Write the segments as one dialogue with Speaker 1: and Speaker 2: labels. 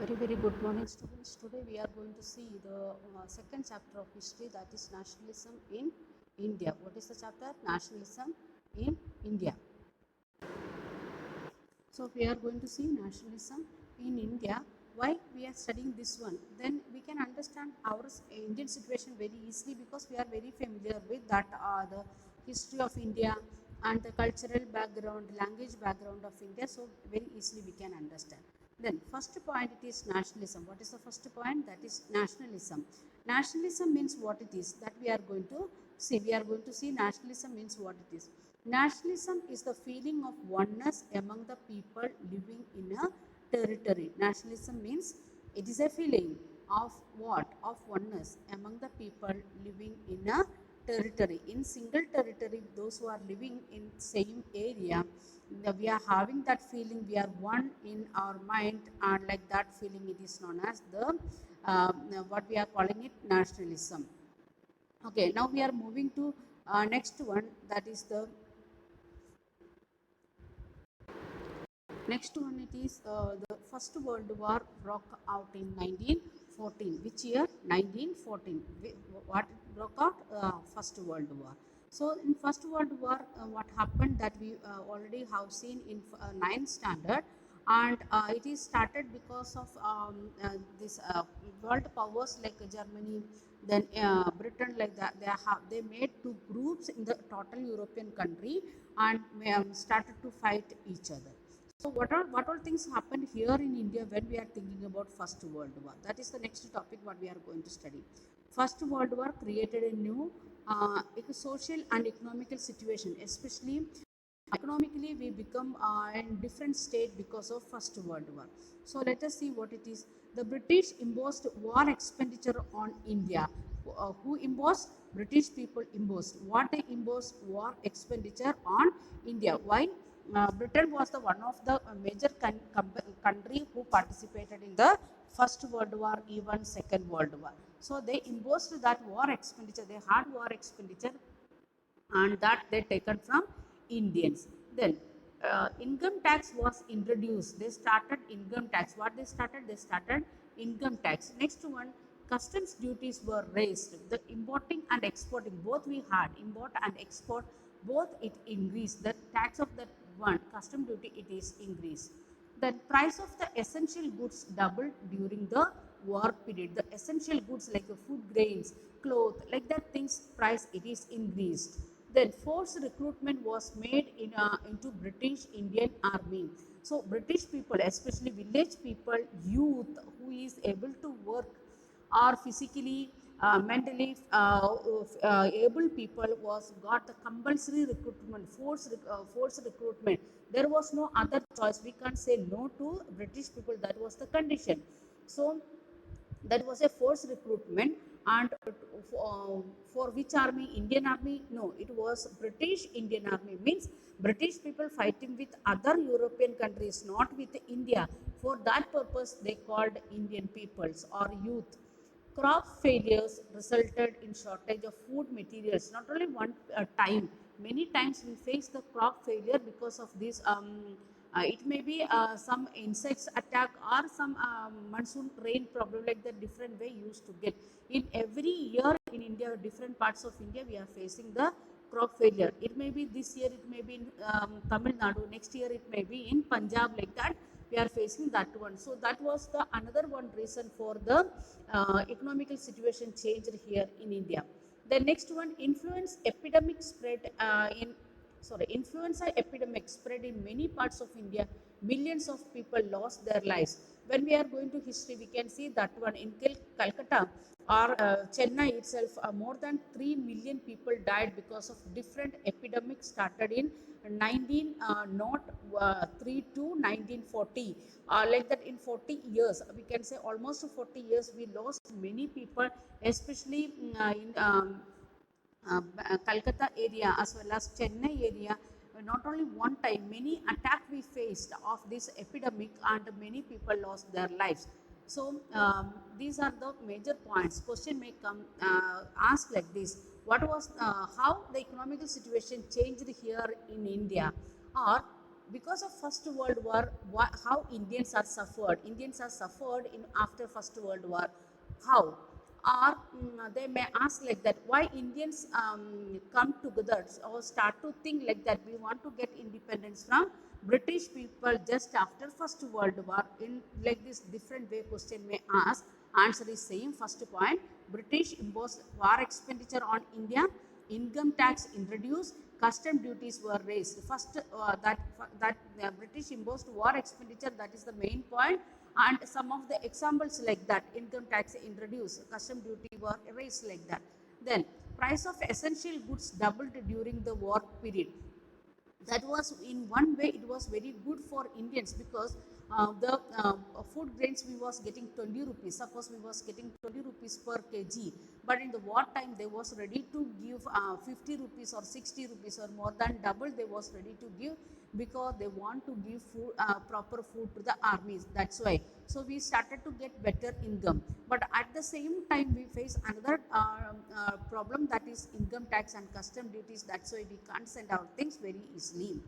Speaker 1: Very good morning, students. Today we are going to see the second chapter of history, that is nationalism in India. What is the chapter? Nationalism in India. So we are going to see nationalism in India. Why we are studying this one? Then we can understand our Indian situation very easily because we are very familiar with that the history of India and the cultural background, language background of India. So very easily we can understand. Then first point, it is nationalism. What is the first point? That is nationalism. Nationalism means what it is, that we are going to see. We are going to see nationalism means what it is. Nationalism is the feeling of oneness among the people living in a territory. Nationalism means it is a feeling of what? Of oneness among the people living in a territory. In single territory, those who are living in same area, we are having that feeling, we are one in our mind, and like that feeling it is known as the what we are calling it nationalism. Okay, now we are moving to next one, that is the next one. It is the First World War broke out in 1914. Which year? 1914. What broke out? First World War. So in First World War, what happened, that we already have seen in ninth standard, and it is started because of this world powers like Germany, then Britain, like that. They made two groups in the total European country and started to fight each other. So what all things happened here in India when we are thinking about First World War? That is the next topic what we are going to study. First World War created a new social and economical situation, especially economically we become in different state because of First World War. So let us see what it is. The British imposed war expenditure on India. Who imposed? British people imposed. What they imposed? War expenditure on India. Why? Britain was the one of the major country who participated in the First World War, even Second World War. So they imposed that war expenditure. They had war expenditure, and that they taken from Indians. Then income tax was introduced. They started income tax. What they started? They started income tax. Next one, customs duties were raised. The importing and exporting, both we had import and export, both it increased. The tax of that one, custom duty, it is increased. The price of the essential goods doubled during the war period. The essential goods like the food grains, cloth, like that things price, it is increased. Then forced recruitment was made into British Indian Army. So British people, especially village people, youth who is able to work or physically, mentally able people was got the compulsory recruitment, forced recruitment. There was no other choice. We can't say no to British people. That was the condition. So that was a forced recruitment. And for which army? Indian Army? No, it was British Indian Army. Means British people fighting with other European countries, not with India. For that purpose they called Indian peoples or youth. Crop failures resulted in shortage of food materials. Not only one time, many times we face the crop failure because of this. It may be some insects attack or some monsoon rain problem, like the different way used to get. In every year in India, different parts of India, we are facing the crop failure. It may be this year, it may be in Tamil Nadu, next year it may be in Punjab, like that we are facing that one. So that was the another one reason for the economical situation changed here in India. The next one, influenza epidemic spread in many parts of India. Millions of people lost their lives. When we are going to history, we can see that one in Calcutta or Chennai itself, more than 3 million people died because of different epidemics started in 1903 to 1940. Like that, in 40 years, we can say almost 40 years, we lost many people, especially in Calcutta area as well as Chennai area. Not only one time, many attack we faced of this epidemic, and many people lost their lives. So these are the major points. Question may come ask like this: what was how the economical situation changed here in India, or because of First World War, how Indians are suffered. Indians are suffered in after First World War. How? Or they may ask like that, why Indians come together or start to think like that, we want to get independence from British people just after First World War. In like this different way question may ask, answer is same. First point, British imposed war expenditure on India, income tax introduced, custom duties were raised. First, that British imposed war expenditure, that is the main point, and some of the examples like that, income tax introduced, custom duty were raised like that. Then price of essential goods doubled during the war period. That was in one way it was very good for Indians, because the food grains we was getting 20 rupees, suppose we was getting 20 rupees per kg, but in the war time they was ready to give 50 rupees or 60 rupees or more than double they was ready to give, because they want to give food, proper food to the armies. That's why. So we started to get better income. But at the same time, we face another problem, that is income tax and custom duties. That's why we can't send our things very easily.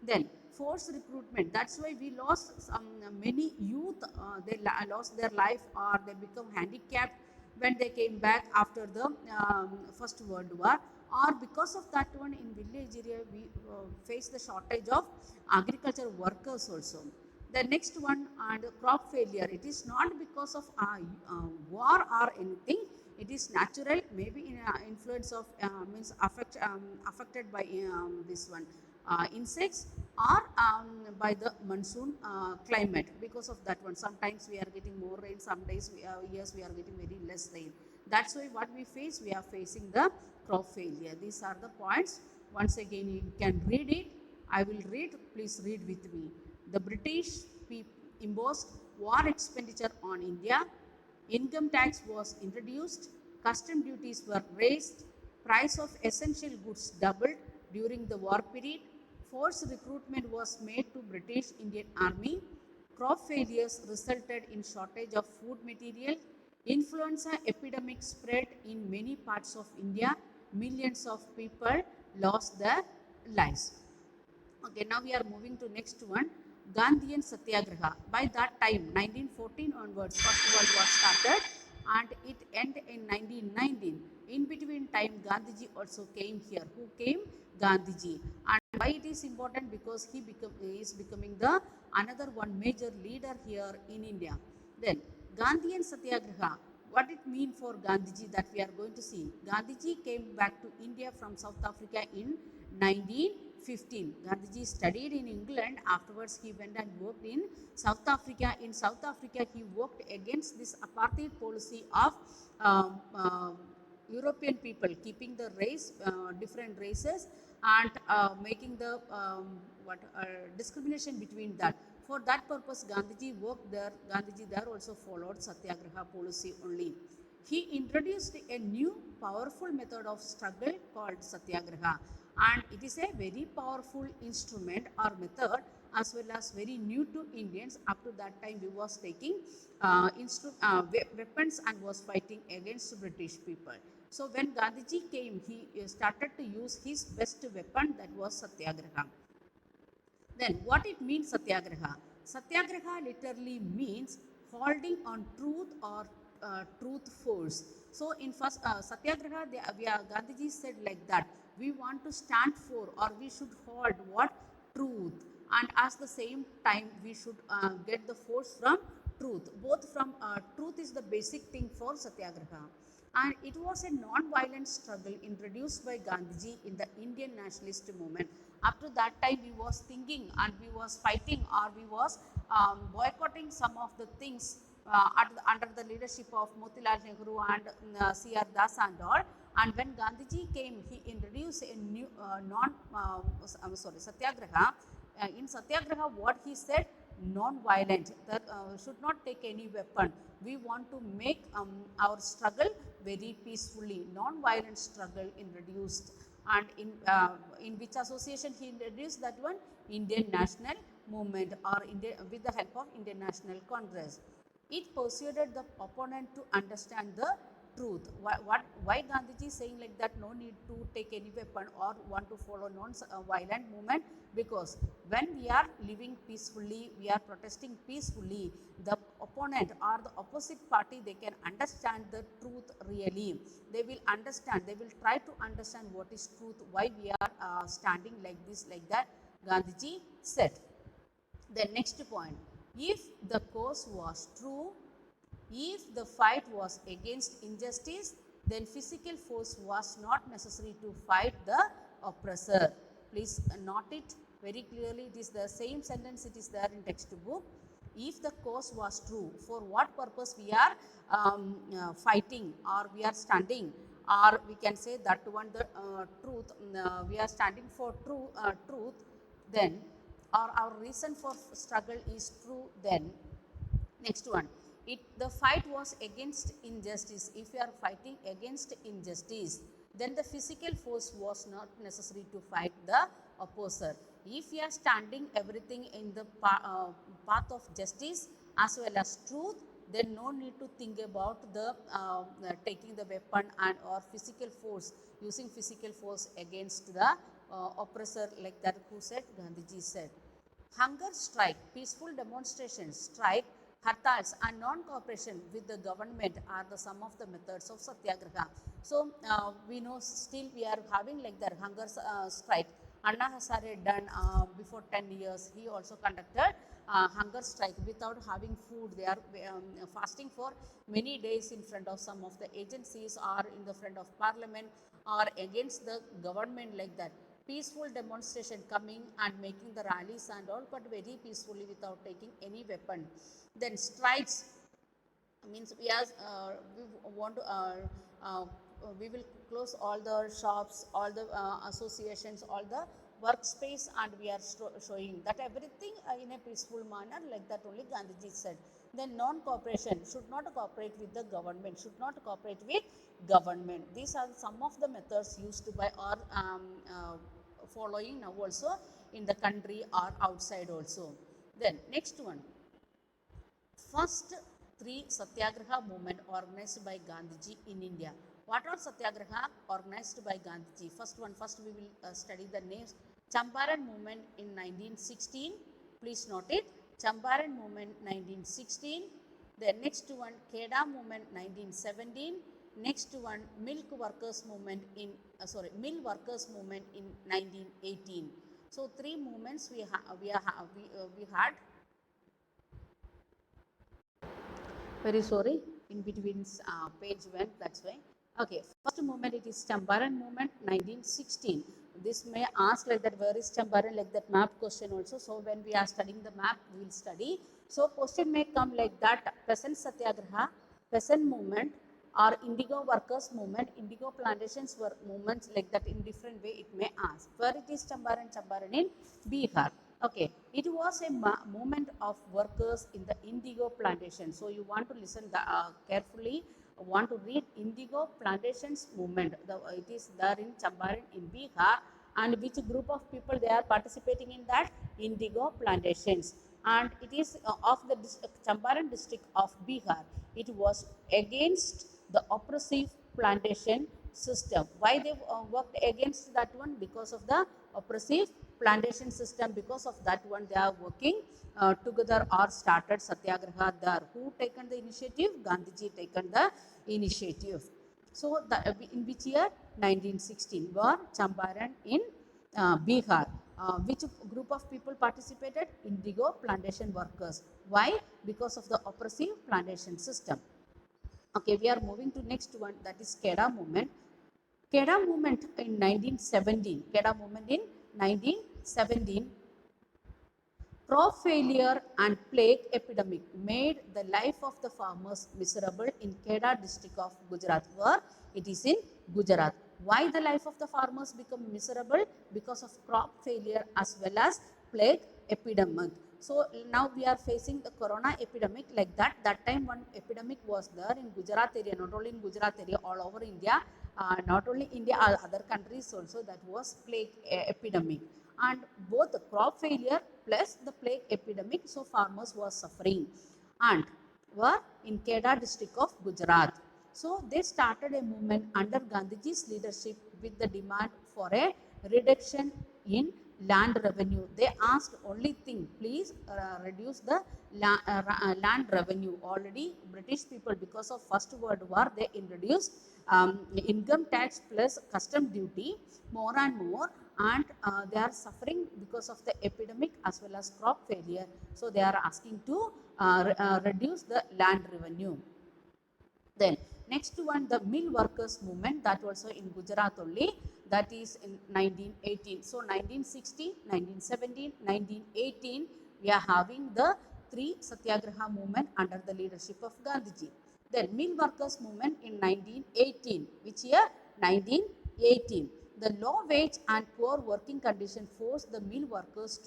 Speaker 1: Then forced recruitment. That's why we lost many youth. They lost their life, or they become handicapped when they came back after the First World War, or because of that one in village area we face the shortage of agriculture workers also. The next one, and crop failure. It is not because of war or anything. It is natural, maybe in influence of means affected by this one insects, or by the monsoon climate. Because of that one, sometimes we are getting more rain, some days years we are getting very less rain. That's why what we face, we are facing the crop failure. These are the points. Once again you can read it. I will read, please read with me. The British imposed war expenditure on India, income tax was introduced, custom duties were raised, price of essential goods doubled during the war period, forced recruitment was made to British Indian Army, crop failures resulted in shortage of food material, influenza epidemic spread in many parts of India, millions of people lost their lives. Okay, now we are moving to next one, Gandhian Satyagraha. By that time, 1914 onwards, First World War started and it ended in 1919. In between time, Gandhiji also came here. Who came? Gandhiji. And why it is important? Because he is becoming the another one major leader here in India. Then, Gandhian Satyagraha. What it mean for Gandhiji, that we are going to see. Gandhiji came back to India from South Africa in 1915. Gandhiji studied in England. Afterwards, he went and worked in South Africa. In South Africa, he worked against this apartheid policy of European people, keeping the race, different races, and making the discrimination between that. For that purpose, Gandhiji worked there. Gandhiji there also followed Satyagraha policy only. He introduced a new powerful method of struggle called Satyagraha, and it is a very powerful instrument or method, as well as very new to Indians. Up to that time, we was taking weapons and was fighting against British people. So when Gandhiji came, he started to use his best weapon, that was Satyagraha. Then what it means, Satyagraha? Satyagraha literally means holding on truth or truth force. So in first Satyagraha, Gandhiji said like that, we want to stand for, or we should hold what? Truth. And at the same time, we should get the force from truth. Both from truth is the basic thing for Satyagraha. And it was a non-violent struggle introduced by Gandhiji in the Indian nationalist movement. Up to that time, we was thinking and we was fighting, or we was boycotting some of the things under the leadership of Motilal Nehru and C.R. Das and all. And when Gandhiji came, he introduced a new Satyagraha. In Satyagraha, what he said, non-violent, that should not take any weapon. We want to make our struggle very peacefully. Non-violent struggle introduced. And in which association he introduced that one? Indian National Movement, or with the help of Indian National Congress. It persuaded the opponent to understand the truth. Why Gandhiji is saying like that, no need to take any weapon or want to follow non-violent movement? Because when we are living peacefully, we are protesting peacefully, the opponent or the opposite party, they can understand the truth really. They will understand, they will try to understand what is truth, why we are standing like this, like that, Gandhiji said. The next point, if the cause was true, if the fight was against injustice, then physical force was not necessary to fight the oppressor. Please note it very clearly. It is the same sentence, it is there in textbook. If the cause was true, for what purpose we are fighting or we are standing, or we can say that one, the truth, we are standing for truth, then, or our reason for struggle is true, then. Next one, the fight was against injustice. If you are fighting against injustice, then the physical force was not necessary to fight the opposer. If you are standing everything in the path of justice as well as truth, then no need to think about the taking the weapon and or physical force, using physical force against the oppressor, like that who said, Gandhiji said. Hunger strike, peaceful demonstrations, strike, hartals and non-cooperation with the government are some of the methods of satyagraha. So, we know still we are having like that hunger strike. Anna Hazare done before 10 years, he also conducted hunger strike without having food. They are fasting for many days in front of some of the agencies or in the front of parliament or against the government, like that. Peaceful demonstration coming and making the rallies and all, but very peacefully without taking any weapon. Then strikes means we want to we will close all the shops, all the associations, all the workspace, and we are showing that everything in a peaceful manner, like that only Gandhiji said. Then non-cooperation, should not cooperate with the government, should not cooperate with government. These are some of the methods used by or following now also in the country or outside also. Then next one, first three satyagraha movement organized by Gandhiji in India. What are satyagraha organized by Gandhiji? First we will study the names. Champaran movement in 1916. Please note it. Champaran movement 1916. The next one, Kheda movement 1917. Next one, milk workers movement in mill workers movement in 1918. So three movements we had. Very sorry, in between page went, that's why. Okay, first movement, it is Champaran movement 1916. This may ask like that, where is Champaran, like that map question also. So when we are studying the map, we will study. So question may come like that, peasant satyagraha, peasant movement, or indigo workers movement, indigo plantations were movements, like that in different way it may ask. Where it is Champaran in Bihar. Okay, it was a movement of workers in the indigo plantation. So you want to listen carefully, want to read indigo plantations movement. It is there in Champaran in Bihar, and which group of people they are participating in that indigo plantations. And it is of the Champaran district of Bihar. It was against the oppressive plantation system. Why they worked against that one? Because of the oppressive plantation system. Because of that one, they are working together or started satyagraha there. Who taken the initiative? Gandhiji taken the initiative. So in which year? 1916 were Champaran in Bihar. Which group of people participated? Indigo plantation workers. Why? Because of the oppressive plantation system. Okay, we are moving to next one, that is Kheda movement. Kheda movement in 1917. Kheda movement in 1917. Crop failure and plague epidemic made the life of the farmers miserable in Kheda district of Gujarat, where it is in Gujarat. Why the life of the farmers become miserable? Because of crop failure as well as plague epidemic. So now we are facing the corona epidemic, like that. That time one epidemic was there in Gujarat area, not only in Gujarat area, all over India, not only India, other countries also, that was plague epidemic. And both the crop failure plus the plague epidemic, so farmers were suffering, and were in Kheda district of Gujarat. So they started a movement under Gandhiji's leadership with the demand for a reduction in land revenue. They asked only thing, please reduce the land revenue. Already British people, because of First World War, they introduced income tax plus custom duty more and more, and they are suffering because of the epidemic as well as crop failure. So they are asking to reduce the land revenue. Then next one, the mill workers movement, that also in Gujarat only, that is in 1918. So 1960, 1917, 1918, we are having the three Satyagraha movement under the leadership of Gandhiji. Then mill workers movement in 1918, which year? 1918. The low wage and poor working condition forced the mill workers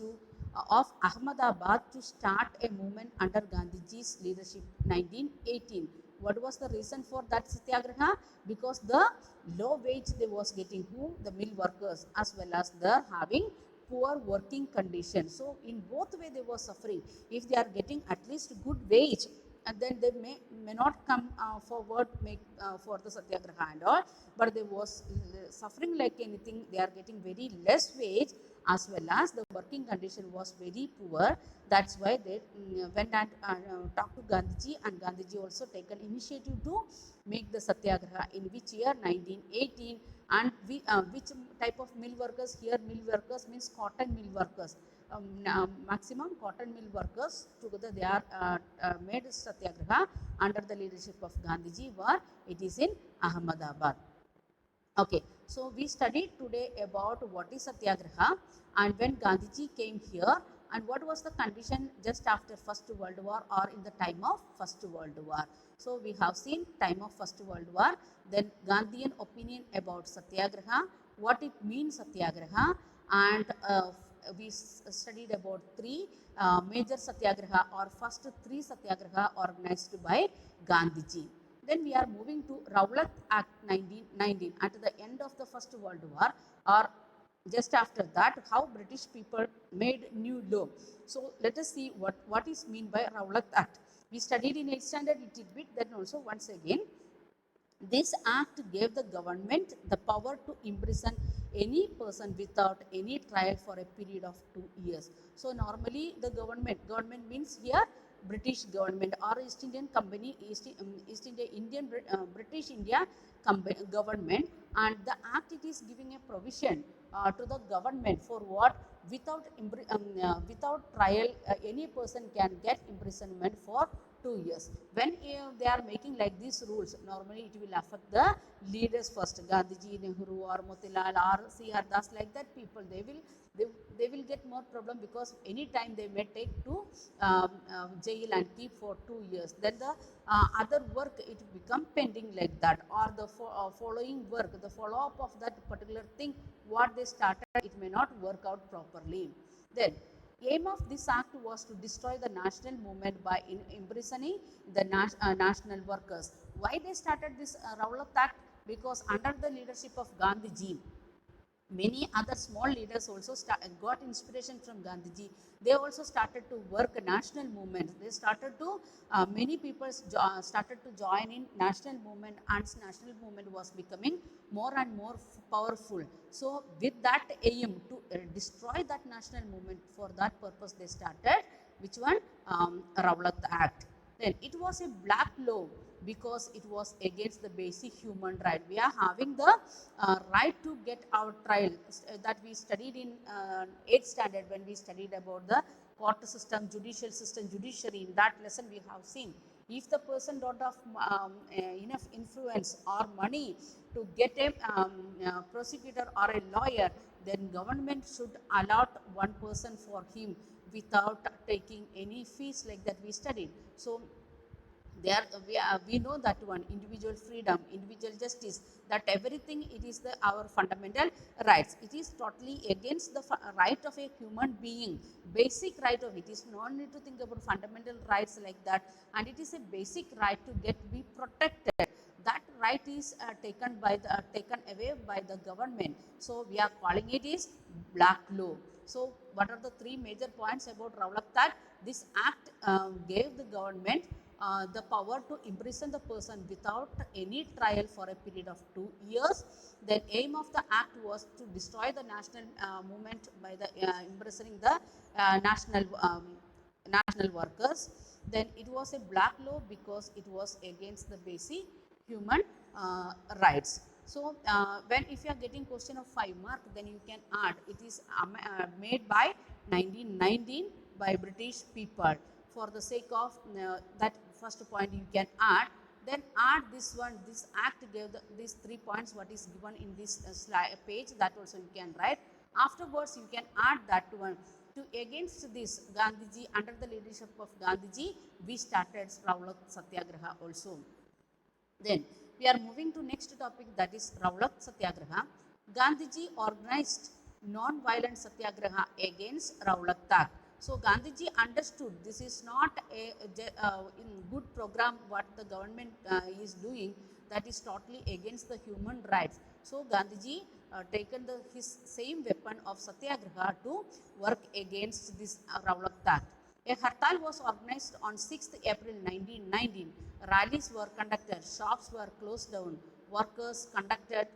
Speaker 1: of Ahmedabad to start a movement under Gandhiji's leadership 1918. What was the reason for that satyagraha? Because the low wage they was getting, who? The mill workers, as well as the having poor working conditions. So in both way they were suffering. If they are getting at least good wage, and then they may not come forward make for the satyagraha and all, but they was suffering like anything. They are getting very less wage, as well as the working condition was very poor. That's why they went and talked to Gandhiji, and Gandhiji also taken initiative to make the satyagraha. In which year? 1918. And which type of mill workers? Here mill workers means cotton mill workers. Maximum cotton mill workers together they are made satyagraha under the leadership of Gandhiji, where it is in Ahmedabad. Okay, so we studied today about what is Satyagraha and when Gandhiji came here, and what was the condition just after First World War or in the time of First World War. So we have seen time of First World War, then Gandhian opinion about Satyagraha, what it means Satyagraha, and we studied about three major Satyagraha or first three Satyagraha organized by Gandhiji. Then we are moving to Rowlatt Act 1919 at the end of the First World War, or just after that, how British people made new law. So let us see what is mean by Rowlatt Act. We studied in 8th standard little bit, then also once again. This act gave the government the power to imprison any person without any trial for a period of 2 years. So normally the government means here British government or East Indian Company, East India, British India government, and the act it is giving a provision to the government for what? Without trial, any person can get imprisonment for 2 years. When they are making like these rules, normally it will affect the leaders first, Gandhiji, Nehru or Motilal or C.R. Das, like that people, they will get more problem, because any time they may take to jail and keep for 2 years. Then the other work it become pending like that, or the following work, the follow up of that particular thing what they started, it may not work out properly. Then aim of this act was to destroy the national movement by imprisoning the national workers. Why they started this Rowlatt Act? Because under the leadership of Gandhiji, many other small leaders also got inspiration from Gandhiji. They also started to work a national movement. They started to, many people started to join in national movement, and national movement was becoming more and more powerful. So with that aim to destroy that national movement, for that purpose they started, which one? Rowlatt Act. Then it was a black law because it was against the basic human right. We are having the right to get our trial that we studied in 8th standard when we studied about the court system, judicial system, judiciary. In that lesson we have seen, if the person don't have enough influence or money to get a prosecutor or a lawyer, then government should allot one person for him without taking any fees, like that we studied. So there we know that one, individual freedom, individual justice, that everything it is our fundamental rights. It is totally against the right of a human being, basic right of it. Is no need to think about fundamental rights like that, and it is a basic right to be protected. That right is taken away by the government. So we are calling it is black law. So what are the three major points about Rowlatt Act? This act gave the government the power to imprison the person without any trial for a period of 2 years. The aim of the act was to destroy the national movement by the imprisoning the national workers. Then it was a black law because it was against the basic human rights. So when if you are getting question of 5 mark, then you can add it is made by 1919 by British people. For the sake of that first point you can add, then add this one, this act gave these 3 points what is given in this slide page, that also you can write. Afterwards you can add that one. To against this Gandhiji, under the leadership of Gandhiji, we started Rawlak Satyagraha also. Then we are moving to next topic, that is Rawlak Satyagraha. Gandhiji organized non-violent Satyagraha against Rawlak Tak. So Gandhiji understood this is not a good program what the government is doing, that is totally against the human rights. So Gandhiji taken his same weapon of Satyagraha to work against this Rawlak Tak. A hartal was organized on 6th April 1919. Rallies were conducted, shops were closed down, workers conducted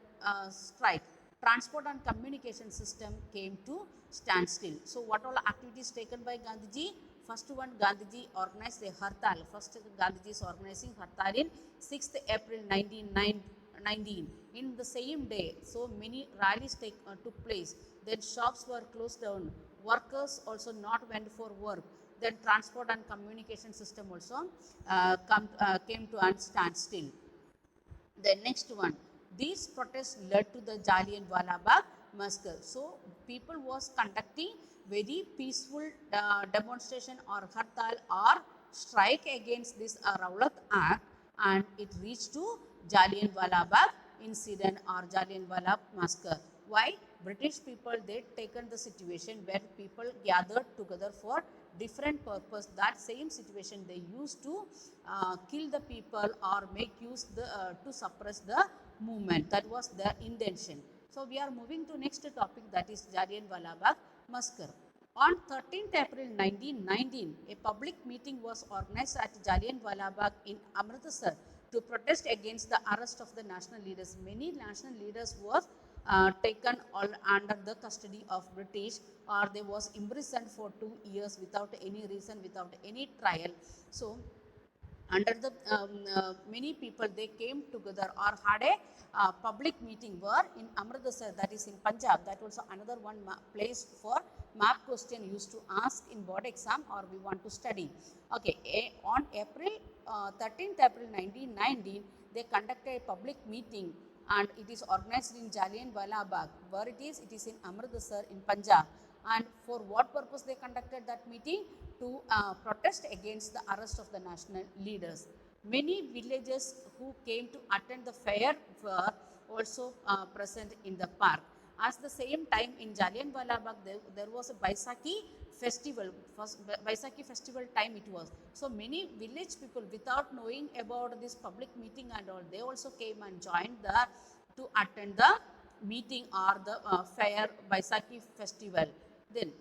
Speaker 1: strike. Transport and communication system came to standstill. So what all activities taken by Gandhiji? First one, Gandhiji organized a hartal. First Gandhiji is organizing hartal in 6th April 1919. In the same day, so many rallies took place. Then shops were closed down. Workers also not went for work. Then transport and communication system also came to a standstill. The next one, these protests led to the Jallianwala Bagh massacre. So people was conducting very peaceful demonstration or hartal or strike against this Rawlak Act, and it reached to Jallianwala Bagh incident or Jallianwala massacre. Why? British people, they taken the situation where people gathered together for different purpose. That same situation they used to kill the people or make use to suppress the movement. That was their intention. So we are moving to next topic, that is Jallianwala Bagh massacre. On 13th April 1919, a public meeting was organized at Jallianwala Bagh in Amritsar to protest against the arrest of the national leaders. Many national leaders were taken all under the custody of British, or they was imprisoned for 2 years without any reason, without any trial. So under the many people they came together or had a public meeting were in Amritsar, that is in Punjab. That also another one place for map question used to ask in board exam or we want to study. Okay, on April 13th April 1919, they conducted a public meeting and it is organized in Jallianwala Bagh. Where it is? It is in Amritsar in Punjab. And for what purpose they conducted that meeting? To protest against the arrest of the national leaders. Many villagers who came to attend the fair were also present in the park. At the same time in Jallianwala Bagh, there was a Baisakhi festival, first Baisakhi festival time it was. So many village people, without knowing about this public meeting and all, they also came and joined to attend the meeting or the fair Baisakhi festival. Then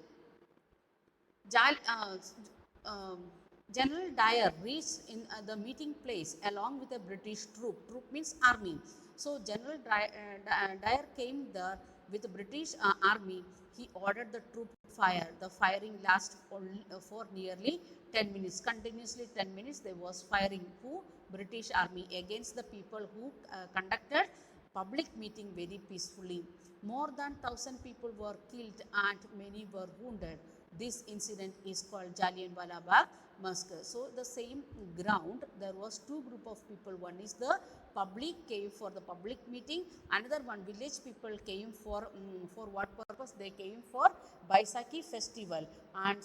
Speaker 1: General Dyer reached in the meeting place along with a British troop. Troop means army. So General Dyer came there with the British army. He ordered the troop to fire. The firing lasted for nearly 10 minutes. Continuously 10 minutes they was firing. Who? British army against the people who conducted public meeting very peacefully. More than 1,000 people were killed and many were wounded. This incident is called Jallianwala Bagh massacre. So the same ground, there was two group of people. One is the public came for the public meeting. Another one, village people came for what purpose? They came for Baisakhi festival, and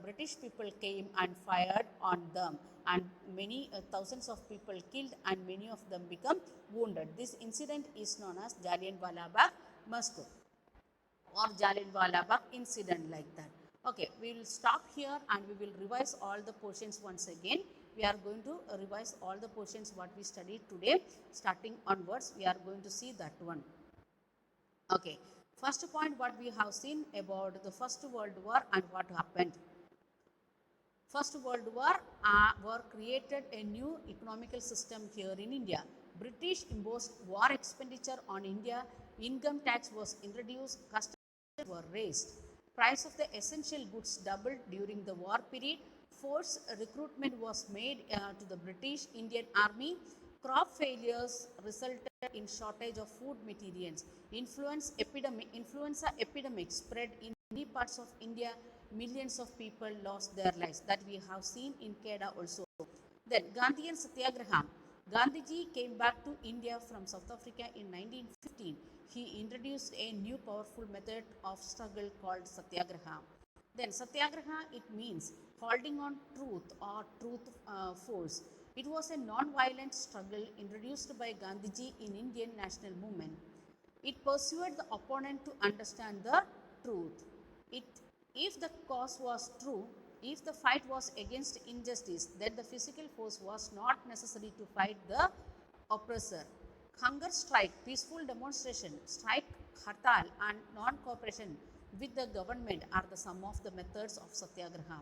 Speaker 1: British people came and fired on them, and many thousands of people killed and many of them become wounded. This incident is known as Jallianwala Bagh massacre or Jallianwala Bagh incident, like that. Okay, we will stop here and we will revise all the portions once again. We are going to revise all the portions what we studied today. Starting onwards, we are going to see that one. Okay, first point what we have seen about the First World War and what happened. First World War created a new economical system here in India. British imposed war expenditure on India, income tax was introduced, customs were raised. Price of the essential goods doubled during the war period. Forced recruitment was made to the British Indian Army. Crop failures resulted in shortage of food materials. Influenza epidemic spread in many parts of India. Millions of people lost their lives. That we have seen in Kedah also. Then Gandhian Satyagraha. Gandhiji came back to India from South Africa in 1915. He introduced a new powerful method of struggle called Satyagraha. Then Satyagraha, it means holding on truth or truth force. It was a non-violent struggle introduced by Gandhiji in Indian national movement. It pursued the opponent to understand the truth. If the cause was true, if the fight was against injustice, then the physical force was not necessary to fight the oppressor. Hunger strike, peaceful demonstration, strike, hartal and non-cooperation with the government are the sum of the methods of Satyagraha.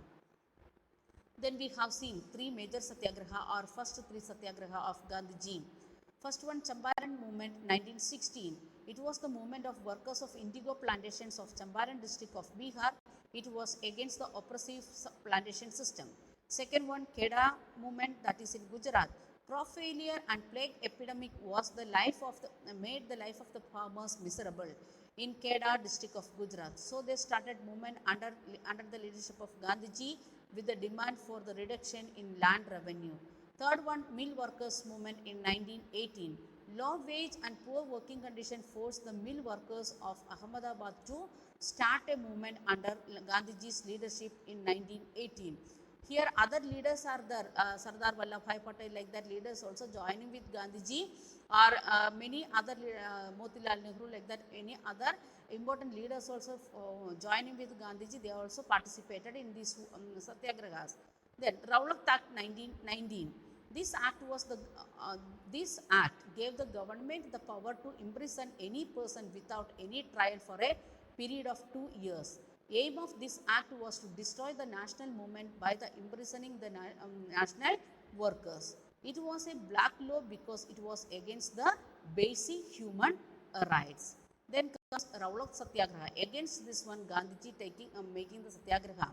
Speaker 1: Then we have seen three major Satyagraha or first three Satyagraha of Gandhiji. First one, Champaran movement 1916. It was the movement of workers of indigo plantations of Champaran district of Bihar. It was against the oppressive plantation system. Second one, Kedah movement, that is in Gujarat. Crop failure and plague epidemic was the life of made the life of the farmers miserable in Kedah district of Gujarat. So they started movement under the leadership of Gandhiji with the demand for the reduction in land revenue. Third one, mill workers movement in 1918. Low wage and poor working condition forced the mill workers of Ahmedabad to start a movement under Gandhiji's leadership in 1918. Here other leaders are there, Sardar Vallabhbhai Patel, like that leaders also joining with Gandhiji, or many other, Motilal Nehru, like that any other important leaders also joining with Gandhiji. They also participated in these Satyagrahas. Then Rowlatt Act 1919. This act gave the government the power to imprison any person without any trial for a period of 2 years. Aim of this act was to destroy the national movement by the imprisoning the national workers. It was a black law because it was against the basic human rights. Then comes Rowlatt Satyagraha. Against this one, Gandhiji making the Satyagraha.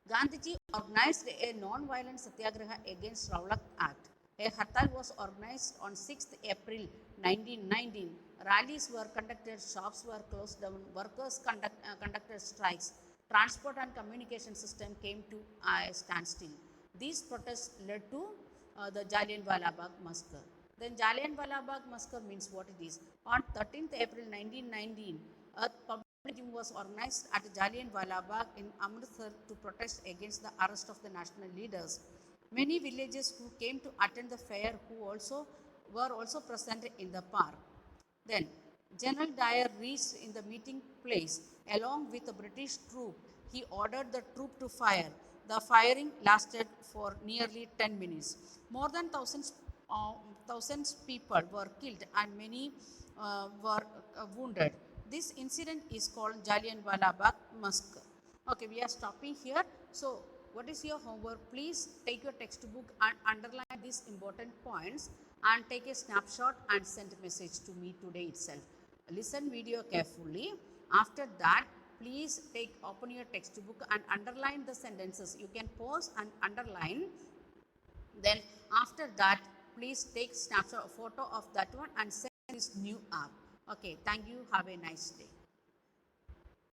Speaker 1: Gandhiji organized a non-violent Satyagraha against Rowlatt Act. A hartal was organized on 6th April 1919. Rallies were conducted, shops were closed down, workers conducted strikes. Transport and communication system came to a standstill. These protests led to the Jallianwala Bagh massacre. Then Jallianwala Bagh massacre means what it is. On 13th April 1919, a public meeting was organized at Jallianwala Bagh in Amritsar to protest against the arrest of the national leaders. Many villagers who came to attend the fair were also present in the park. Then General Dyer reached in the meeting place along with the British troop. He ordered the troop to fire. The firing lasted for nearly 10 minutes. More than thousands people were killed and many were wounded. This incident is called Jallianwala Bagh massacre. Okay, we are stopping here. So, what is your homework? Please take your textbook and underline these important points and take a snapshot and send a message to me today itself. Listen video carefully. After that, please open your textbook and underline the sentences. You can pause and underline. Then after that, please take snapshot photo of that one and send this new app. Okay, thank you. Have a nice day.